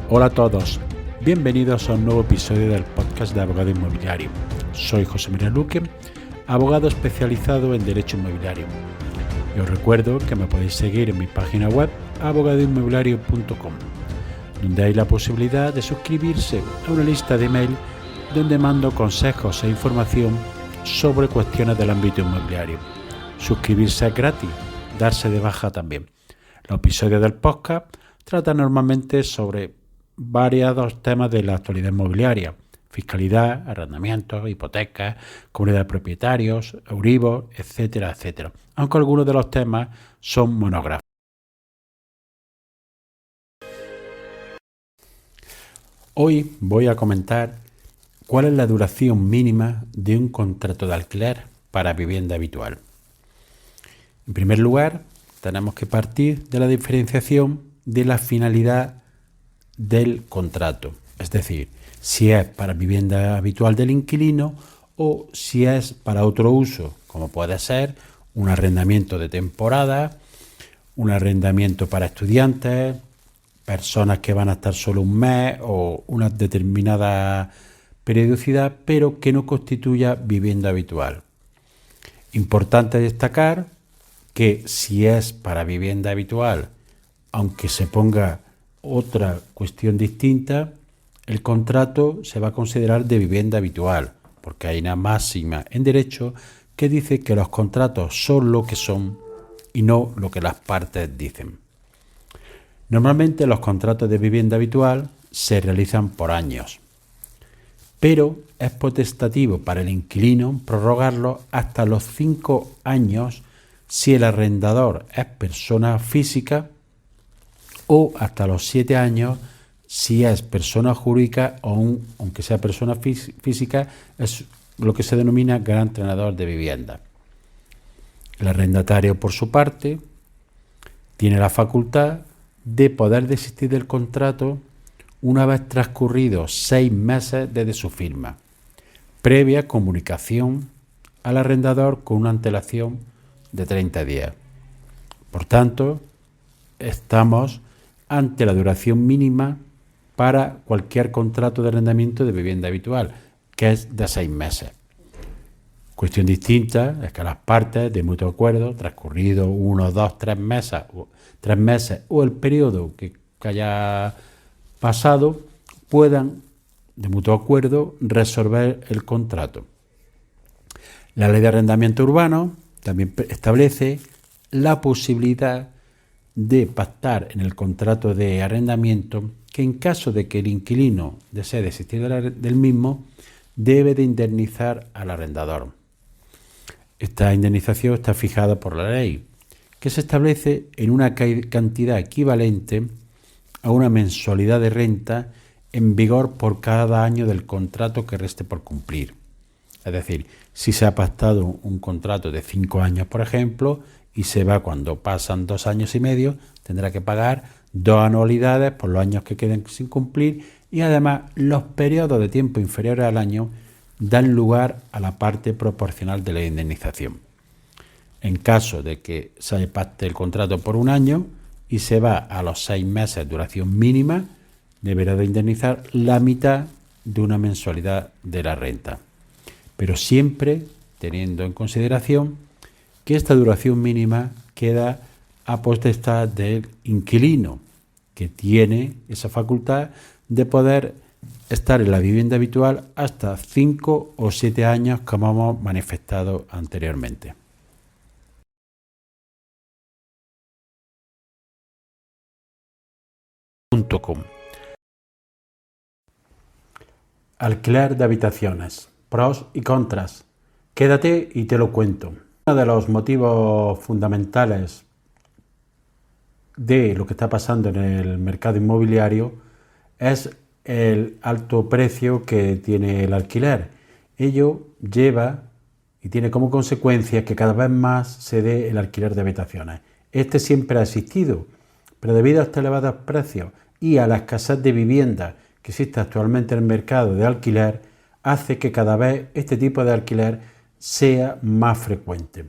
Hola a todos, bienvenidos a un nuevo episodio del podcast de Abogado Inmobiliario. Soy José Miguel Luque, abogado especializado en Derecho Inmobiliario. Y os recuerdo que me podéis seguir en mi página web abogadoinmobiliario.com, donde hay la posibilidad de suscribirse a una lista de email donde mando consejos e información sobre cuestiones del ámbito inmobiliario. Suscribirse es gratis, darse de baja también. Los episodios del podcast tratan normalmente sobre variados temas de la actualidad inmobiliaria: fiscalidad, arrendamientos, hipotecas, comunidad de propietarios, Euribor, etcétera, etcétera. Aunque algunos de los temas son monográficos. Hoy voy a comentar cuál es la duración mínima de un contrato de alquiler para vivienda habitual. En primer lugar, tenemos que partir de la diferenciación de la finalidad del contrato, es decir, si es para vivienda habitual del inquilino o si es para otro uso, como puede ser un arrendamiento de temporada, un arrendamiento para estudiantes, personas que van a estar solo un mes o una determinada periodicidad, pero que no constituya vivienda habitual. Importante destacar que si es para vivienda habitual, aunque se ponga otra cuestión distinta, el contrato se va a considerar de vivienda habitual, porque hay una máxima en derecho que dice que los contratos son lo que son y no lo que las partes dicen. Normalmente los contratos de vivienda habitual se realizan por años, pero es potestativo para el inquilino prorrogarlo hasta los 5 años si el arrendador es persona física, o hasta los 7 años si es persona jurídica o aunque sea persona física, es lo que se denomina gran tenedor de vivienda. El arrendatario, por su parte, tiene la facultad de poder desistir del contrato una vez transcurridos 6 meses desde su firma, previa comunicación al arrendador con una antelación de 30 días. Por tanto, estamos ante la duración mínima para cualquier contrato de arrendamiento de vivienda habitual, que es de 6 meses. Cuestión distinta es que las partes de mutuo acuerdo, transcurrido 1, 2, 3 meses o el periodo que haya pasado, puedan, de mutuo acuerdo, resolver el contrato. La Ley de Arrendamiento Urbano también establece la posibilidad de pactar en el contrato de arrendamiento que en caso de que el inquilino desee desistir del mismo, debe de indemnizar al arrendador. Esta indemnización está fijada por la ley, que se establece en una cantidad equivalente a una mensualidad de renta en vigor por cada año del contrato que reste por cumplir. Es decir, si se ha pactado un contrato de 5 años, por ejemplo, y se va cuando pasan 2 años y medio, tendrá que pagar 2 anualidades por los años que queden sin cumplir, y además los periodos de tiempo inferiores al año dan lugar a la parte proporcional de la indemnización. En caso de que se pacte el contrato por 1 año y se va a los 6 meses de duración mínima, deberá de indemnizar la mitad de una mensualidad de la renta, pero siempre teniendo en consideración que esta duración mínima queda a potestad del inquilino, que tiene esa facultad de poder estar en la vivienda habitual hasta 5 o 7 años, como hemos manifestado anteriormente. Alquiler de habitaciones, pros y contras. Quédate y te lo cuento. Uno de los motivos fundamentales de lo que está pasando en el mercado inmobiliario es el alto precio que tiene el alquiler. Ello lleva y tiene como consecuencia que cada vez más se dé el alquiler de habitaciones. Este siempre ha existido, pero debido a estos elevados precios y a la escasez de vivienda que existe actualmente en el mercado de alquiler, hace que cada vez este tipo de alquiler sea más frecuente.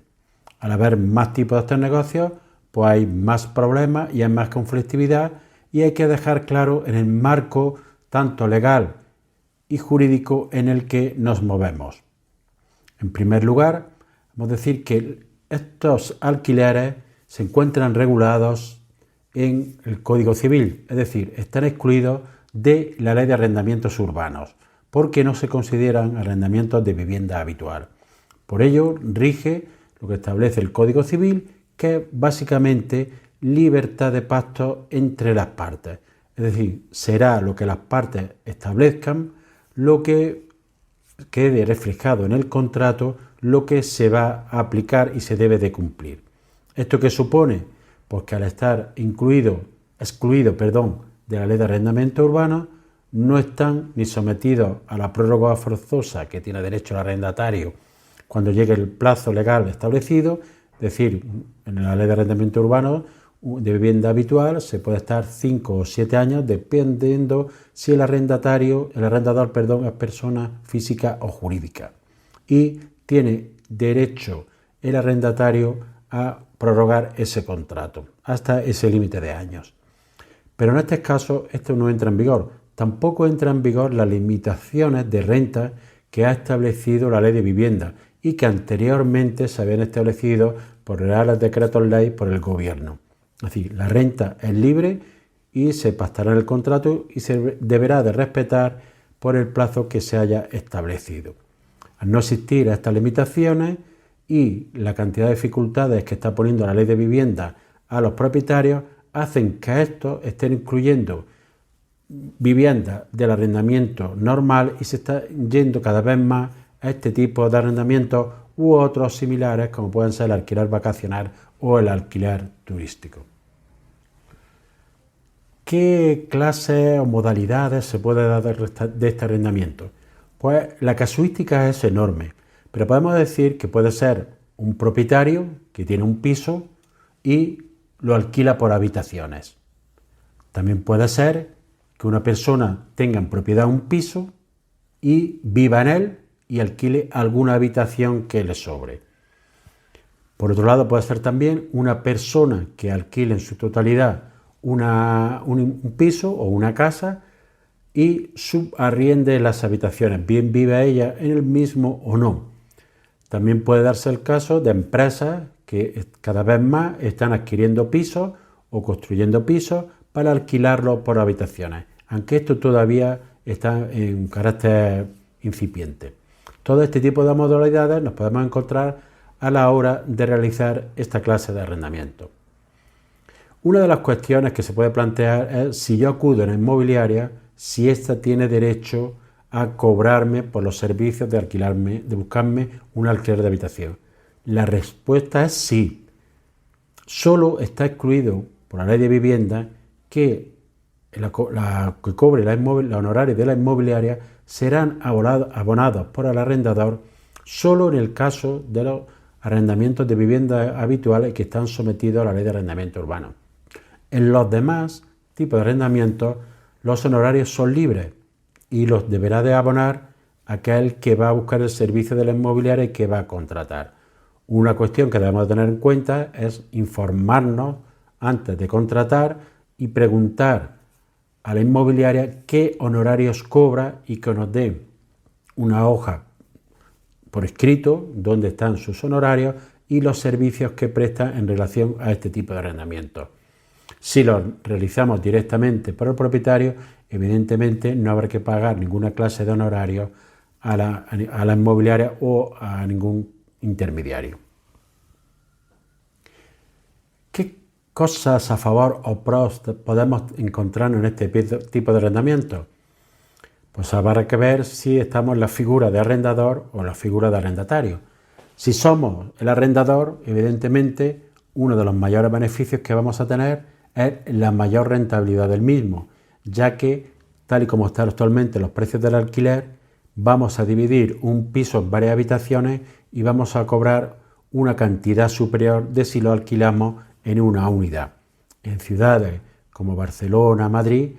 Al haber más tipos de estos negocios, pues hay más problemas y hay más conflictividad, y hay que dejar claro en el marco tanto legal y jurídico en el que nos movemos. En primer lugar, vamos a decir que estos alquileres se encuentran regulados en el Código Civil, es decir, están excluidos de la Ley de Arrendamientos Urbanos, porque no se consideran arrendamientos de vivienda habitual. Por ello, rige lo que establece el Código Civil, que es básicamente libertad de pacto entre las partes. Es decir, será lo que las partes establezcan, lo que quede reflejado en el contrato, lo que se va a aplicar y se debe de cumplir. ¿Esto qué supone? Pues que al estar excluido de la Ley de Arrendamiento Urbano, no están ni sometidos a la prórroga forzosa que tiene derecho el arrendatario cuando llegue el plazo legal establecido, es decir, en la Ley de Arrendamiento Urbano de vivienda habitual se puede estar 5 o 7 años dependiendo si el arrendador, es persona física o jurídica. Y tiene derecho el arrendatario a prorrogar ese contrato hasta ese límite de años. Pero en este caso esto no entra en vigor. Tampoco entra en vigor las limitaciones de renta que ha establecido la Ley de Vivienda y que anteriormente se habían establecido por reales decretos ley por el Gobierno. Es decir, la renta es libre y se pactará en el contrato y se deberá de respetar por el plazo que se haya establecido. Al no existir estas limitaciones y la cantidad de dificultades que está poniendo la Ley de Vivienda a los propietarios, hacen que estos estén incluyendo viviendas del arrendamiento normal y se está yendo cada vez más a este tipo de arrendamientos u otros similares como pueden ser el alquiler vacacional o el alquiler turístico. ¿Qué clases o modalidades se puede dar de este arrendamiento? Pues la casuística es enorme, pero podemos decir que puede ser un propietario que tiene un piso y lo alquila por habitaciones. También puede ser que una persona tenga en propiedad un piso y viva en él y alquile alguna habitación que le sobre. Por otro lado, puede ser también una persona que alquile en su totalidad un piso o una casa y subarriende las habitaciones, bien viva ella en el mismo o no. También puede darse el caso de empresas que cada vez más están adquiriendo pisos o construyendo pisos para alquilarlos por habitaciones, aunque esto todavía está en carácter incipiente. Todo este tipo de modalidades nos podemos encontrar a la hora de realizar esta clase de arrendamiento. Una de las cuestiones que se puede plantear es si yo acudo a una inmobiliaria, si ésta tiene derecho a cobrarme por los servicios de buscarme un alquiler de habitación. La respuesta es sí. Solo está excluido por la Ley de Vivienda que que cobre los honorarios de la inmobiliaria serán abonados por el arrendador solo en el caso de los arrendamientos de viviendas habituales que están sometidos a la Ley de Arrendamiento Urbano. En los demás tipos de arrendamientos, los honorarios son libres y los deberá de abonar aquel que va a buscar el servicio de la inmobiliaria y que va a contratar. Una cuestión que debemos tener en cuenta es informarnos antes de contratar y preguntar a la inmobiliaria qué honorarios cobra y que nos dé una hoja por escrito donde están sus honorarios y los servicios que presta en relación a este tipo de arrendamiento. Si lo realizamos directamente por el propietario, evidentemente no habrá que pagar ninguna clase de honorario a la inmobiliaria o a ningún intermediario. ¿Qué cosas a favor o pros podemos encontrar en este tipo de arrendamiento? Pues habrá que ver si estamos en la figura de arrendador o en la figura de arrendatario. Si somos el arrendador, evidentemente, uno de los mayores beneficios que vamos a tener es la mayor rentabilidad del mismo, ya que, tal y como están actualmente los precios del alquiler, vamos a dividir un piso en varias habitaciones y vamos a cobrar una cantidad superior de si lo alquilamos en una unidad. En ciudades como Barcelona, Madrid,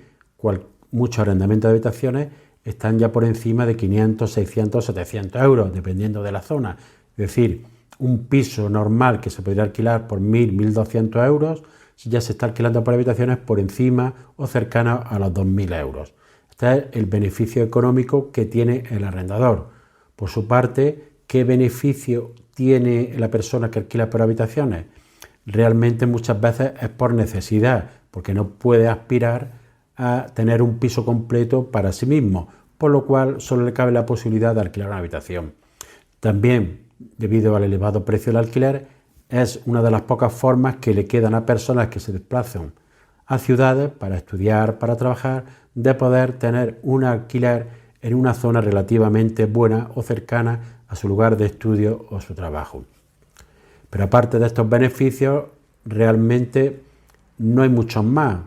muchos arrendamientos de habitaciones están ya por encima de 500, 600, 700 euros, dependiendo de la zona. Es decir, un piso normal que se podría alquilar por 1.000, 1.200 euros, ya se está alquilando por habitaciones por encima o cercano a los 2.000 euros. Este es el beneficio económico que tiene el arrendador. Por su parte, ¿qué beneficio tiene la persona que alquila por habitaciones? Realmente muchas veces es por necesidad, porque no puede aspirar a tener un piso completo para sí mismo, por lo cual solo le cabe la posibilidad de alquilar una habitación. También, debido al elevado precio del alquiler, es una de las pocas formas que le quedan a personas que se desplazan a ciudades para estudiar, para trabajar, de poder tener un alquiler en una zona relativamente buena o cercana a su lugar de estudio o su trabajo. Pero aparte de estos beneficios, realmente no hay muchos más,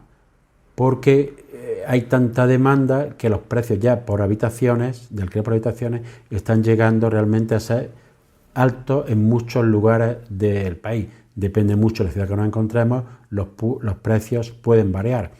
porque hay tanta demanda que los precios ya por habitaciones, de alquiler por habitaciones, están llegando realmente a ser altos en muchos lugares del país. Depende mucho de la ciudad que nos encontremos, los precios pueden variar.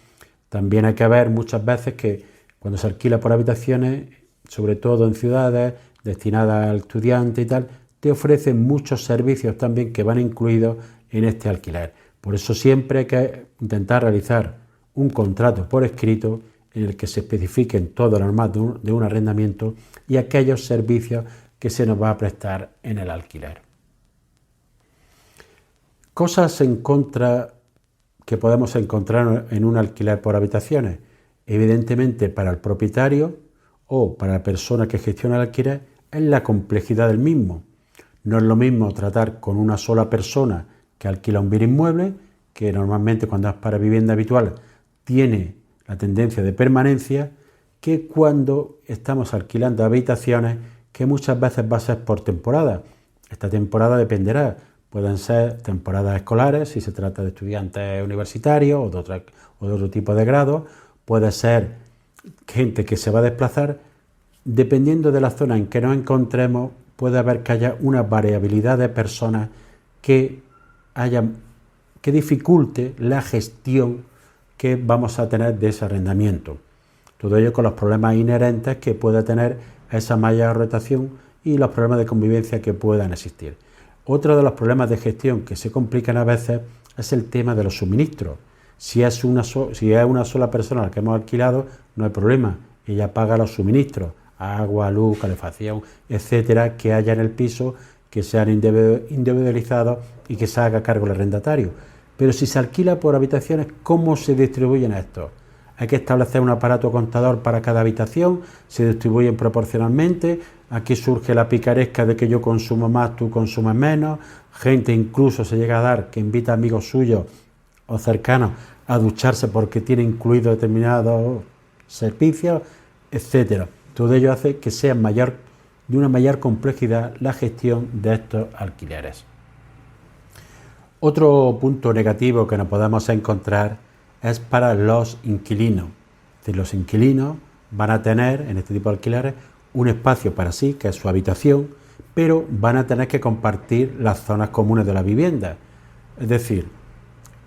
También hay que ver muchas veces que cuando se alquila por habitaciones, sobre todo en ciudades destinadas al estudiante y tal, te ofrecen muchos servicios también que van incluidos en este alquiler. Por eso siempre hay que intentar realizar un contrato por escrito en el que se especifiquen todo lo normal de un arrendamiento y aquellos servicios que se nos va a prestar en el alquiler. Cosas en contra que podemos encontrar en un alquiler por habitaciones. Evidentemente, para el propietario o para la persona que gestiona el alquiler es la complejidad del mismo. No es lo mismo tratar con una sola persona que alquila un bien inmueble, que normalmente cuando es para vivienda habitual tiene la tendencia de permanencia, que cuando estamos alquilando habitaciones que muchas veces va a ser por temporada. Esta temporada dependerá, pueden ser temporadas escolares si se trata de estudiantes universitarios o de otro tipo de grado, puede ser gente que se va a desplazar. Dependiendo de la zona en que nos encontremos, puede haber que haya una variabilidad de personas que dificulte la gestión que vamos a tener de ese arrendamiento. Todo ello con los problemas inherentes que puede tener esa mayor rotación y los problemas de convivencia que puedan existir. Otro de los problemas de gestión que se complican a veces es el tema de los suministros. Si es una sola persona a la que hemos alquilado, no hay problema, ella paga los suministros, agua, luz, calefacción, etcétera, que haya en el piso, que sean individualizados y que se haga cargo el arrendatario. Pero si se alquila por habitaciones, ¿cómo se distribuyen estos? Hay que establecer un aparato contador para cada habitación, se distribuyen proporcionalmente. Aquí surge la picaresca de que yo consumo más, tú consumes menos. Gente incluso se llega a dar que invita a amigos suyos o cercanos a ducharse porque tiene incluido determinados servicios, etcétera. Todo ello hace que sea de una mayor complejidad la gestión de estos alquileres. Otro punto negativo que nos podemos encontrar es para los inquilinos. Es decir, los inquilinos van a tener en este tipo de alquileres un espacio para sí, que es su habitación, pero van a tener que compartir las zonas comunes de la vivienda. Es decir,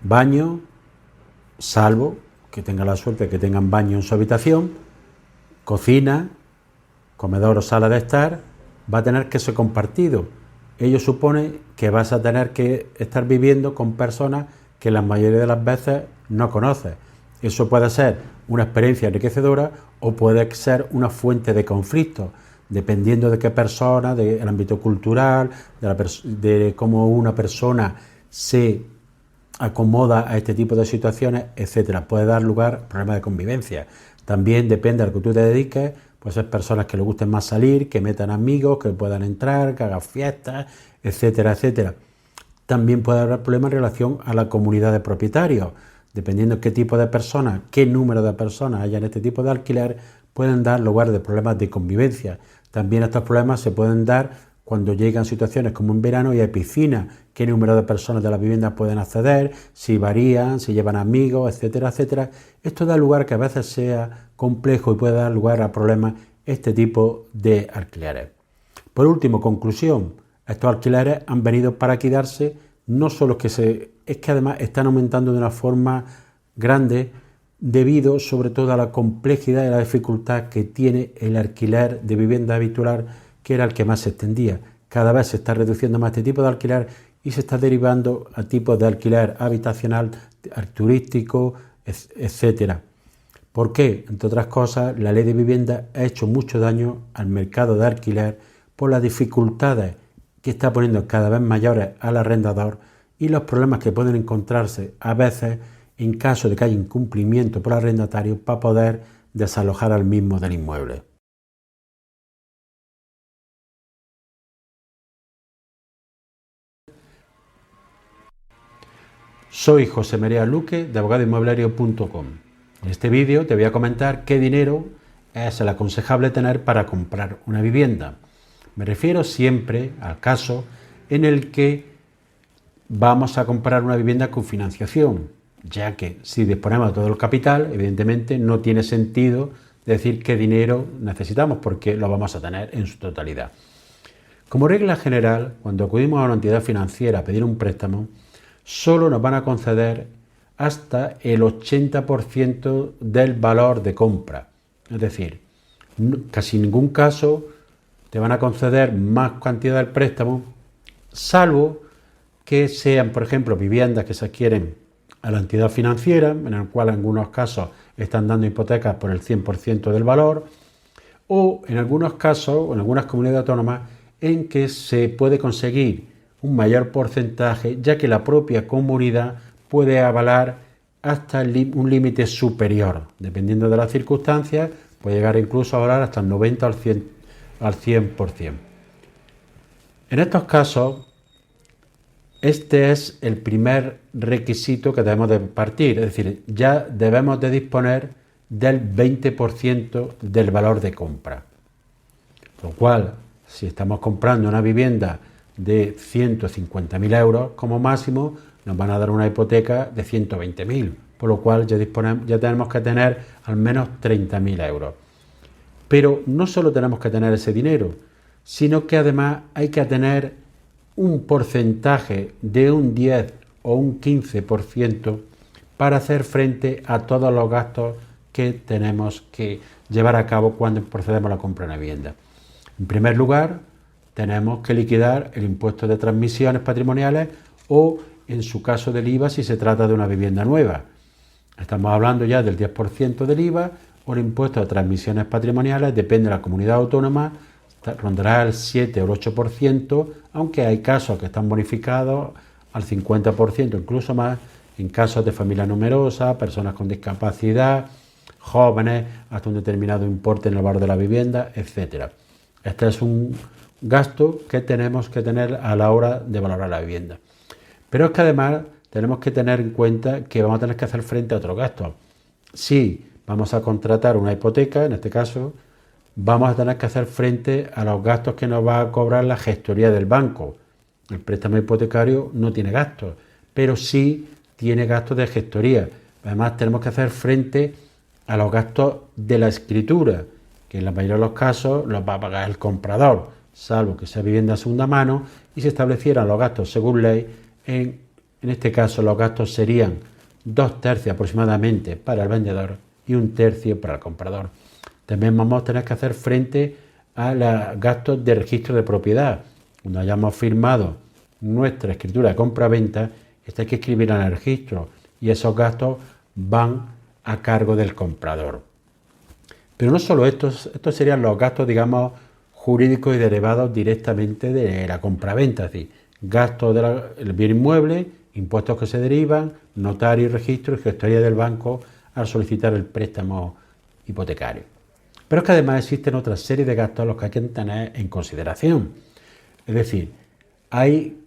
baño, salvo que tengan la suerte de que tengan baño en su habitación, cocina, comedor o sala de estar, va a tener que ser compartido. Ello supone que vas a tener que estar viviendo con personas que la mayoría de las veces no conoces. Eso puede ser una experiencia enriquecedora o puede ser una fuente de conflicto, dependiendo de qué persona, del ámbito cultural, de cómo una persona se acomoda a este tipo de situaciones, etcétera. Puede dar lugar a problemas de convivencia. También depende de lo que tú te dediques, pues es personas que les gusten más salir, que metan amigos, que puedan entrar, que hagan fiestas, etcétera, etcétera. También puede haber problemas en relación a la comunidad de propietarios. Dependiendo de qué tipo de personas, qué número de personas haya en este tipo de alquiler, pueden dar lugar de problemas de convivencia. También estos problemas se pueden dar cuando llegan situaciones como en verano y hay piscina, qué número de personas de la vivienda pueden acceder, si varían, si llevan amigos, etcétera, etcétera. Esto da lugar a que a veces sea complejo y puede dar lugar a problemas este tipo de alquileres. Por último, conclusión, estos alquileres han venido para quedarse, no solo es que además están aumentando de una forma grande debido sobre todo a la complejidad y la dificultad que tiene el alquiler de vivienda habitual, que era el que más se extendía. Cada vez se está reduciendo más este tipo de alquiler y se está derivando a tipos de alquiler habitacional, turístico, etcétera. ¿Por qué? Entre otras cosas, la ley de vivienda ha hecho mucho daño al mercado de alquiler por las dificultades que está poniendo cada vez mayores al arrendador y los problemas que pueden encontrarse a veces en caso de que haya incumplimiento por arrendatario para poder desalojar al mismo del inmueble. Soy José María Luque de abogadoinmobiliario.com. En este vídeo te voy a comentar qué dinero es el aconsejable tener para comprar una vivienda. Me refiero siempre al caso en el que vamos a comprar una vivienda con financiación, ya que si disponemos de todo el capital, evidentemente no tiene sentido decir qué dinero necesitamos porque lo vamos a tener en su totalidad. Como regla general, cuando acudimos a una entidad financiera a pedir un préstamo, solo nos van a conceder hasta el 80% del valor de compra. Es decir, casi en ningún caso te van a conceder más cantidad del préstamo, salvo que sean, por ejemplo, viviendas que se adquieren a la entidad financiera, en el cual en algunos casos están dando hipotecas por el 100% del valor, o en algunos casos, o en algunas comunidades autónomas, en que se puede conseguir un mayor porcentaje, ya que la propia comunidad puede avalar hasta un límite superior. Dependiendo de las circunstancias, puede llegar incluso a avalar hasta el 90 al 100%. En estos casos, este es el primer requisito que debemos de partir, es decir, ya debemos de disponer del 20% del valor de compra. Lo cual, si estamos comprando una vivienda de 150.000 euros como máximo, nos van a dar una hipoteca de 120.000, por lo cual ya tenemos que tener al menos 30.000 euros. Pero no solo tenemos que tener ese dinero, sino que además hay que tener un porcentaje de un 10 o un 15% para hacer frente a todos los gastos que tenemos que llevar a cabo cuando procedemos a la compra de una vivienda. En primer lugar, tenemos que liquidar el impuesto de transmisiones patrimoniales o, en su caso, del IVA si se trata de una vivienda nueva. Estamos hablando ya del 10% del IVA o el impuesto de transmisiones patrimoniales, depende de la comunidad autónoma, rondará el 7 o el 8%, aunque hay casos que están bonificados al 50%, incluso más, en casos de familia numerosa, personas con discapacidad, jóvenes, hasta un determinado importe en el valor de la vivienda, etc. Este es un gasto que tenemos que tener a la hora de valorar la vivienda. Pero es que además tenemos que tener en cuenta que vamos a tener que hacer frente a otros gastos. Si vamos a contratar una hipoteca, en este caso, vamos a tener que hacer frente a los gastos que nos va a cobrar la gestoría del banco. El préstamo hipotecario no tiene gastos, pero sí tiene gastos de gestoría. Además, tenemos que hacer frente a los gastos de la escritura, que en la mayoría de los casos los va a pagar el comprador, salvo que sea vivienda de segunda mano, y se establecieran los gastos según ley. En este caso, los gastos serían 2/3 aproximadamente para el vendedor y 1/3 para el comprador. También vamos a tener que hacer frente a los gastos de registro de propiedad. Cuando hayamos firmado nuestra escritura de compra-venta, esta hay que escribir en el registro y esos gastos van a cargo del comprador. Pero no solo estos serían los gastos, digamos, jurídicos y derivados directamente de la compra-venta, es decir, gastos del bien inmueble, impuestos que se derivan, notario y registro y gestoría del banco al solicitar el préstamo hipotecario. Pero es que además existen otra serie de gastos a los que hay que tener en consideración. Es decir, hay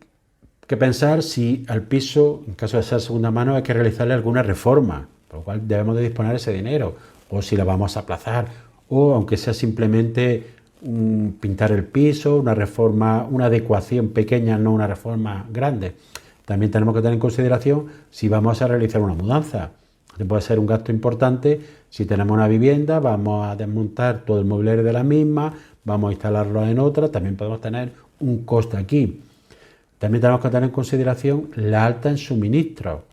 que pensar si al piso, en caso de ser segunda mano, hay que realizarle alguna reforma, por lo cual debemos de disponer ese dinero, o si la vamos a aplazar, o aunque sea simplemente pintar el piso, una reforma, una adecuación pequeña, no una reforma grande. También tenemos que tener en consideración si vamos a realizar una mudanza. Puede ser un gasto importante. Si tenemos una vivienda, vamos a desmontar todo el mobiliario de la misma, vamos a instalarlo en otra, también podemos tener un coste aquí. También tenemos que tener en consideración la alta en suministro,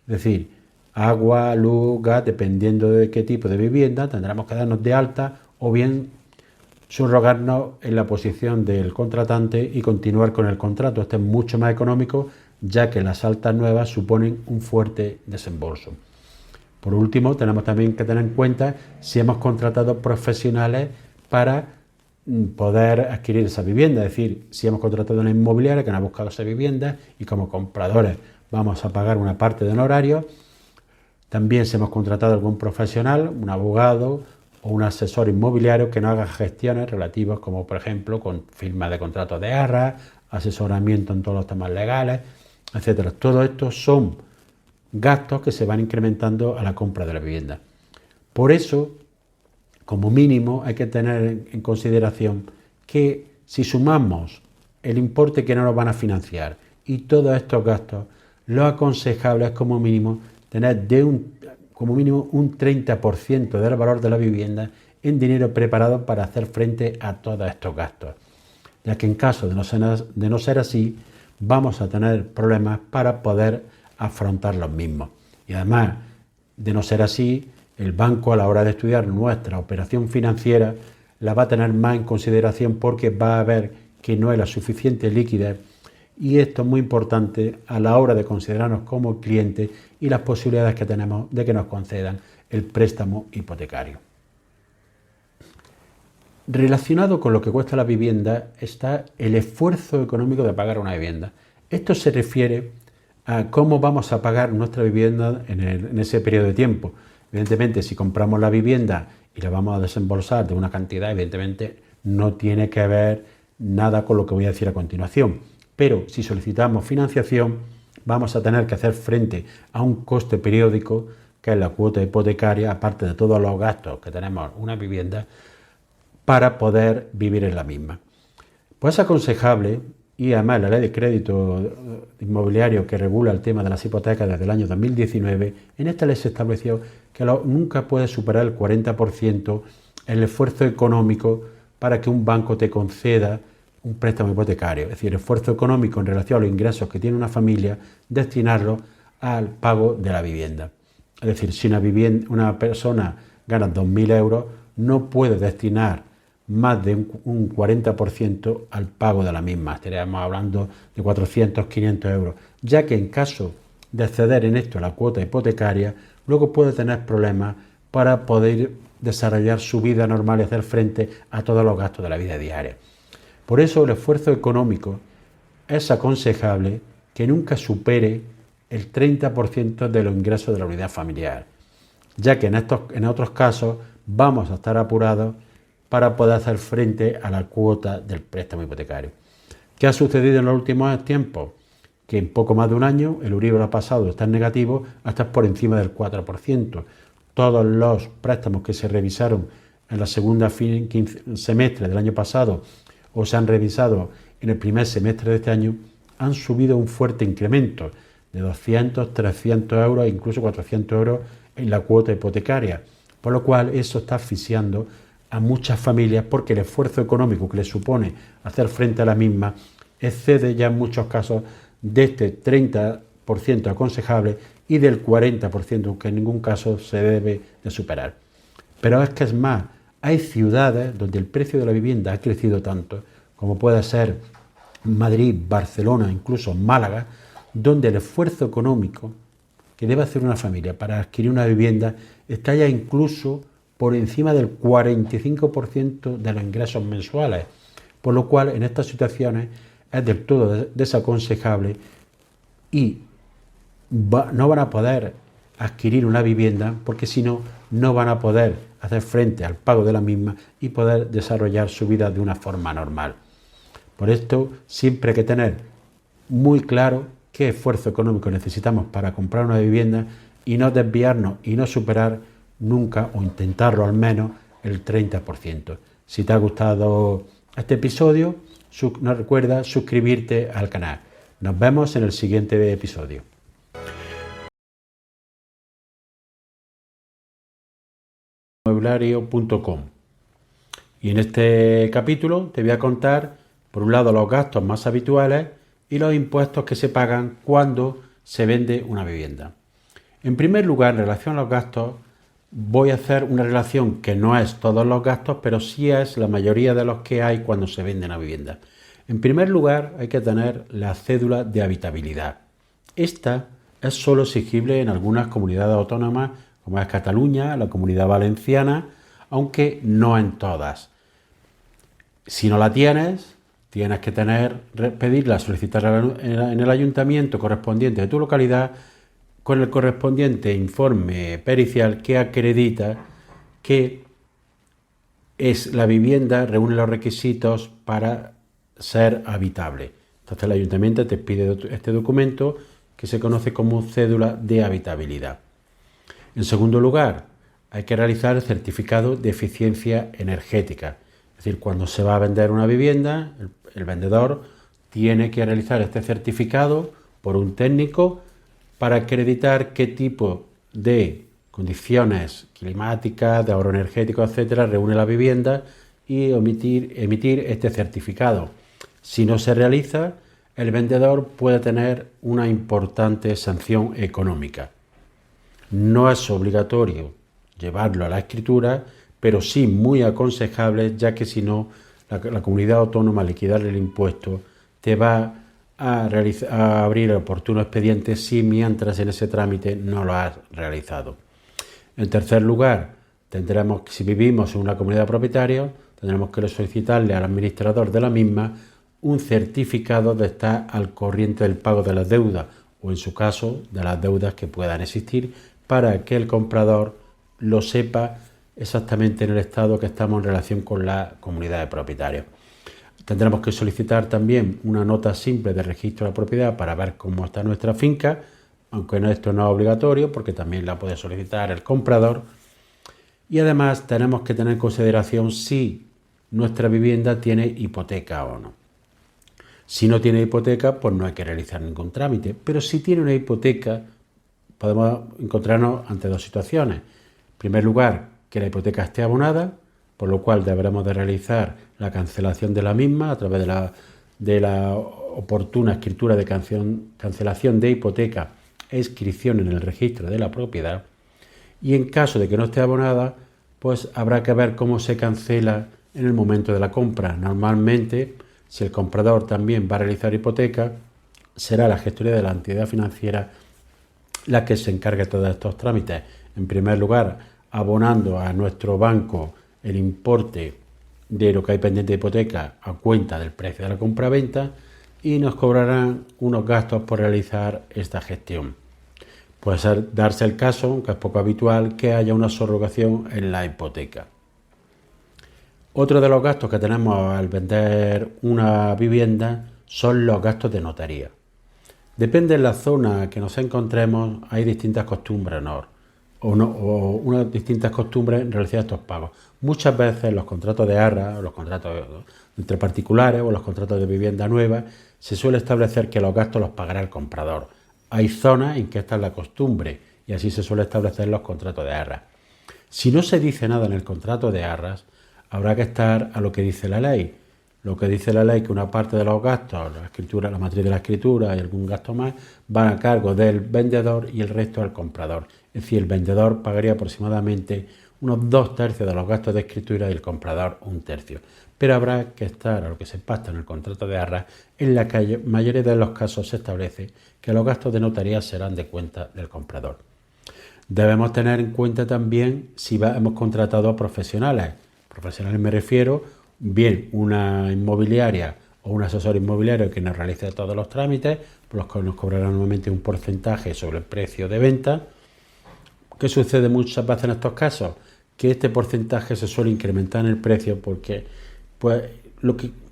es decir, agua, luz, gas, dependiendo de qué tipo de vivienda, tendremos que darnos de alta o bien subrogarnos en la posición del contratante y continuar con el contrato. Este es mucho más económico, ya que las altas nuevas suponen un fuerte desembolso. Por último, tenemos también que tener en cuenta si hemos contratado profesionales para poder adquirir esa vivienda, es decir, si hemos contratado una inmobiliaria que nos ha buscado esa vivienda y como compradores vamos a pagar una parte de honorario. También si hemos contratado algún profesional, un abogado o un asesor inmobiliario que nos haga gestiones relativas como por ejemplo con firma de contratos de arras, asesoramiento en todos los temas legales, etcétera. Todo esto son gastos que se van incrementando a la compra de la vivienda. Por eso, como mínimo, hay que tener en consideración que si sumamos el importe que no nos van a financiar y todos estos gastos, lo aconsejable es como mínimo tener como mínimo un 30% del valor de la vivienda en dinero preparado para hacer frente a todos estos gastos, ya que en caso de no ser así, vamos a tener problemas para poder afrontar los mismos. Y además, de no ser así, el banco a la hora de estudiar nuestra operación financiera la va a tener más en consideración porque va a ver que no es la suficiente liquidez, y esto es muy importante a la hora de considerarnos como clientes y las posibilidades que tenemos de que nos concedan el préstamo hipotecario. Relacionado con lo que cuesta la vivienda está el esfuerzo económico de pagar una vivienda. Esto se refiere a cómo vamos a pagar nuestra vivienda en ese periodo de tiempo. Evidentemente, si compramos la vivienda y la vamos a desembolsar de una cantidad, evidentemente no tiene que ver nada con lo que voy a decir a continuación. Pero si solicitamos financiación, vamos a tener que hacer frente a un coste periódico, que es la cuota hipotecaria, aparte de todos los gastos que tenemos en una vivienda, para poder vivir en la misma. Pues es aconsejable, y además la ley de crédito inmobiliario que regula el tema de las hipotecas desde el año 2019, en esta ley se estableció que nunca puede superar el 40% el esfuerzo económico para que un banco te conceda un préstamo hipotecario, es decir, el esfuerzo económico en relación a los ingresos que tiene una familia, destinarlo al pago de la vivienda. Es decir, si una persona gana 2.000 euros, no puede destinar más de un 40% al pago de la misma. Estaríamos hablando de 400, 500 euros, ya que en caso de exceder en esto la cuota hipotecaria, luego puede tener problemas para poder desarrollar su vida normal y hacer frente a todos los gastos de la vida diaria. Por eso el esfuerzo económico es aconsejable que nunca supere el 30% de los ingresos de la unidad familiar, ya que en otros casos vamos a estar apurados para poder hacer frente a la cuota del préstamo hipotecario. ¿Qué ha sucedido en los últimos tiempos? Que en poco más de un año el Euribor ha pasado de estar negativo hasta por encima del 4%. Todos los préstamos que se revisaron en la segunda semestre del año pasado o se han revisado en el primer semestre de este año han subido un fuerte incremento de 200, 300 euros e incluso 400 euros en la cuota hipotecaria, por lo cual eso está asfixiando a muchas familias porque el esfuerzo económico que les supone hacer frente a la misma excede ya en muchos casos de este 30% aconsejable y del 40% que en ningún caso se debe de superar. Pero es que es más, hay ciudades donde el precio de la vivienda ha crecido tanto, como puede ser Madrid, Barcelona, incluso Málaga, donde el esfuerzo económico que debe hacer una familia para adquirir una vivienda está ya incluso por encima del 45% de los ingresos mensuales, por lo cual en estas situaciones es del todo desaconsejable y no van a poder adquirir una vivienda porque si no, no van a poder hacer frente al pago de la misma y poder desarrollar su vida de una forma normal. Por esto, siempre hay que tener muy claro qué esfuerzo económico necesitamos para comprar una vivienda y no desviarnos y no superar nunca, o intentarlo al menos, el 30%. Si te ha gustado este episodio, no recuerda suscribirte al canal. Nos vemos en el siguiente episodio. Inmobiliario.com. Y en este capítulo te voy a contar, por un lado, los gastos más habituales y los impuestos que se pagan cuando se vende una vivienda. En primer lugar, en relación a los gastos, voy a hacer una relación que no es todos los gastos, pero sí es la mayoría de los que hay cuando se vende una vivienda. En primer lugar, hay que tener la cédula de habitabilidad. Esta es solo exigible en algunas comunidades autónomas, como es Cataluña, la Comunidad Valenciana, aunque no en todas. Si no la tienes, tienes que pedirla, solicitarla en el ayuntamiento correspondiente de tu localidad con el correspondiente informe pericial que acredita que la vivienda reúne los requisitos para ser habitable. Entonces el ayuntamiento te pide este documento que se conoce como cédula de habitabilidad. En segundo lugar, hay que realizar el certificado de eficiencia energética. Es decir, cuando se va a vender una vivienda, el vendedor tiene que realizar este certificado por un técnico para acreditar qué tipo de condiciones climáticas, de ahorro energético, etcétera, reúne la vivienda y emitir este certificado. Si no se realiza, el vendedor puede tener una importante sanción económica. No es obligatorio llevarlo a la escritura, pero sí muy aconsejable, ya que si no, la comunidad autónoma al liquidar el impuesto te va a abrir el oportuno expediente si mientras en ese trámite no lo has realizado. En tercer lugar, si vivimos en una comunidad propietaria, tendremos que solicitarle al administrador de la misma un certificado de estar al corriente del pago de las deudas o, en su caso, de las deudas que puedan existir, para que el comprador lo sepa exactamente en el estado que estamos en relación con la comunidad de propietarios. Tendremos que solicitar también una nota simple de registro de la propiedad para ver cómo está nuestra finca, aunque esto no es obligatorio porque también la puede solicitar el comprador. Y además tenemos que tener en consideración si nuestra vivienda tiene hipoteca o no. Si no tiene hipoteca, pues no hay que realizar ningún trámite, pero si tiene una hipoteca, podemos encontrarnos ante dos situaciones. En primer lugar, que la hipoteca esté abonada, por lo cual deberemos de realizar la cancelación de la misma a través de la oportuna escritura de cancelación de hipoteca e inscripción en el registro de la propiedad. Y en caso de que no esté abonada, pues habrá que ver cómo se cancela en el momento de la compra. Normalmente, si el comprador también va a realizar hipoteca, será la gestoría de la entidad financiera la que se encargue de todos estos trámites. En primer lugar, abonando a nuestro banco el importe de lo que hay pendiente de hipoteca a cuenta del precio de la compra-venta y nos cobrarán unos gastos por realizar esta gestión. Puede darse el caso, aunque es poco habitual, que haya una subrogación en la hipoteca. Otro de los gastos que tenemos al vender una vivienda son los gastos de notaría. Depende de la zona que nos encontremos, hay distintas costumbres, o unas distintas costumbres en relación a estos pagos. Muchas veces los contratos de arras, los contratos entre particulares o los contratos de vivienda nueva, se suele establecer que los gastos los pagará el comprador. Hay zonas en que esta es la costumbre y así se suele establecer los contratos de arras. Si no se dice nada en el contrato de arras, habrá que estar a lo que dice la ley. Lo que dice la ley es que una parte de los gastos, la matriz de la escritura y algún gasto más, van a cargo del vendedor y el resto al comprador. Es decir, el vendedor pagaría aproximadamente unos 2/3 de los gastos de escritura y el comprador 1/3. Pero habrá que estar a lo que se pacta en el contrato de arras, en la que en mayoría de los casos se establece que los gastos de notaría serán de cuenta del comprador. Debemos tener en cuenta también si hemos contratado a profesionales. Profesionales me refiero bien una inmobiliaria o un asesor inmobiliario que nos realice todos los trámites, por los que nos cobrará normalmente un porcentaje sobre el precio de venta. ¿Qué sucede muchas veces en estos casos? Que este porcentaje se suele incrementar en el precio porque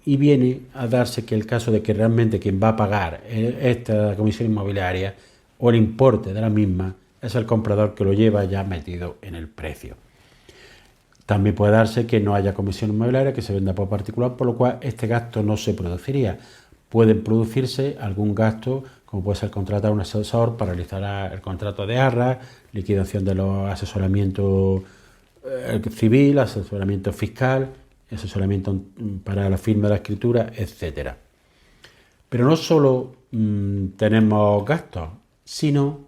viene a darse que el caso de que realmente quien va a pagar esta comisión inmobiliaria o el importe de la misma es el comprador que lo lleva ya metido en el precio. También puede darse que no haya comisión inmobiliaria, que se venda por particular, por lo cual este gasto no se produciría. Pueden producirse algún gasto, como puede ser contratar a un asesor para realizar el contrato de arras, liquidación de los asesoramientos civil, asesoramiento fiscal, asesoramiento para la firma de la escritura, etcétera. Pero no solo tenemos gastos, sino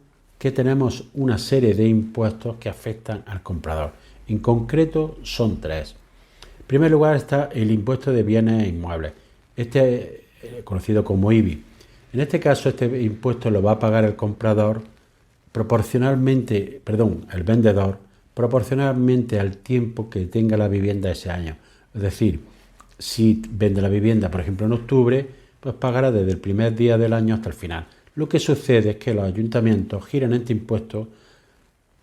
que tenemos una serie de impuestos que afectan al comprador. En concreto son 3. En primer lugar está el impuesto de bienes e inmuebles, conocido como IBI. En este caso, este impuesto lo va a pagar el vendedor proporcionalmente al tiempo que tenga la vivienda ese año. Es decir, si vende la vivienda, por ejemplo, en octubre, pues pagará desde el primer día del año hasta el final. Lo que sucede es que los ayuntamientos giran este impuesto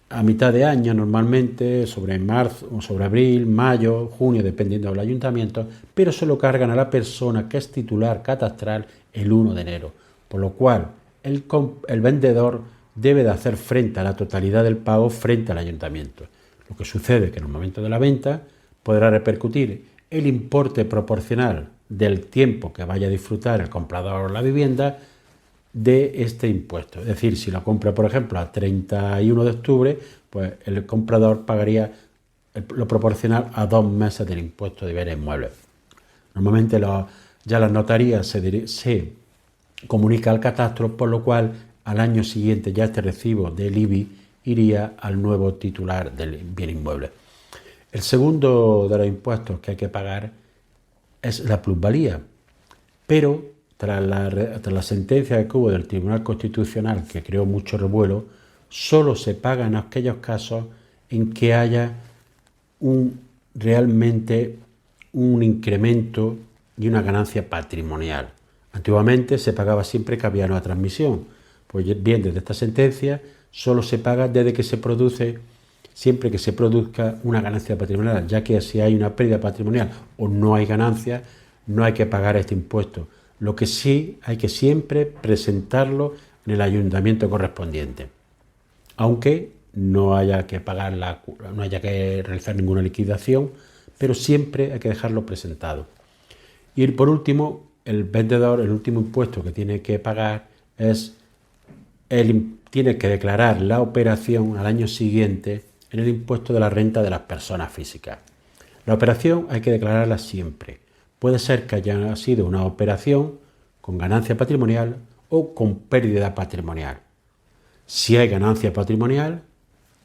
a mitad de año normalmente, sobre marzo, o sobre abril, mayo, junio, dependiendo del ayuntamiento, pero se lo cargan a la persona que es titular catastral el 1 de enero, por lo cual el vendedor debe de hacer frente a la totalidad del pago frente al ayuntamiento. Lo que sucede es que en el momento de la venta podrá repercutir el importe proporcional del tiempo que vaya a disfrutar el comprador la vivienda de este impuesto. Es decir, si la compra, por ejemplo, a 31 de octubre, pues el comprador pagaría lo proporcional a 2 meses del impuesto de bienes inmuebles. Normalmente ya las notarías se comunica al catastro, por lo cual al año siguiente ya este recibo del IBI iría al nuevo titular del bien inmueble. El segundo de los impuestos que hay que pagar es la plusvalía, pero tras la sentencia que hubo del Tribunal Constitucional, que creó mucho revuelo, solo se paga en aquellos casos en que haya realmente un incremento y una ganancia patrimonial. Antiguamente se pagaba siempre que había una transmisión. Pues bien, desde esta sentencia solo se paga siempre que se produzca una ganancia patrimonial, ya que si hay una pérdida patrimonial o no hay ganancia, no hay que pagar este impuesto. Lo que sí hay que siempre presentarlo en el ayuntamiento correspondiente, aunque no haya que no haya que realizar ninguna liquidación, pero siempre hay que dejarlo presentado. Y por último, el vendedor, el último impuesto que tiene que pagar tiene que declarar la operación al año siguiente en el impuesto de la renta de las personas físicas. La operación hay que declararla siempre. Puede ser que haya sido una operación con ganancia patrimonial o con pérdida patrimonial. Si hay ganancia patrimonial,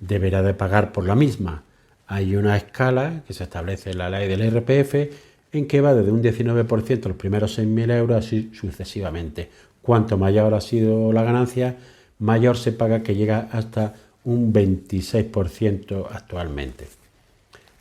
deberá de pagar por la misma. Hay una escala que se establece en la ley del IRPF en que va desde un 19% los primeros 6.000 euros, así sucesivamente. Cuanto mayor ha sido la ganancia, mayor se paga, que llega hasta un 26% actualmente.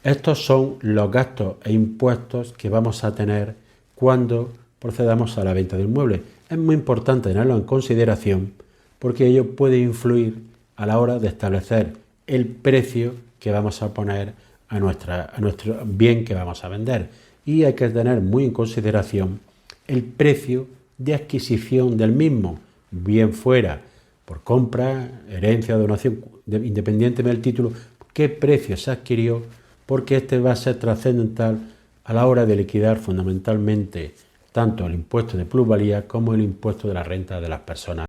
Estos son los gastos e impuestos que vamos a tener cuando procedamos a la venta de inmuebles. Es muy importante tenerlo en consideración porque ello puede influir a la hora de establecer el precio que vamos a poner a nuestro bien que vamos a vender. Y hay que tener muy en consideración el precio de adquisición del mismo, bien fuera por compra, herencia o donación, independientemente del título, qué precio se adquirió, porque este va a ser trascendental a la hora de liquidar fundamentalmente tanto el impuesto de plusvalía como el impuesto de la renta de las personas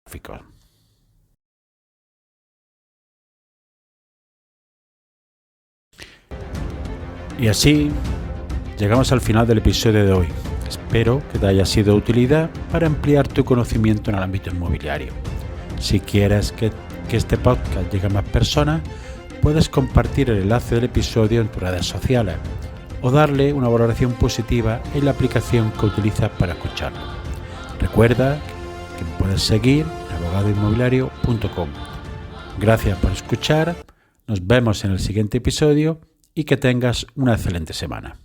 físicas. Y así llegamos al final del episodio de hoy. Espero que te haya sido de utilidad para ampliar tu conocimiento en el ámbito inmobiliario. Si quieres que este podcast llegue a más personas, puedes compartir el enlace del episodio en tus redes sociales o darle una valoración positiva en la aplicación que utilizas para escucharlo. Recuerda que me puedes seguir en abogadoinmobiliario.com. Gracias por escuchar, nos vemos en el siguiente episodio y que tengas una excelente semana.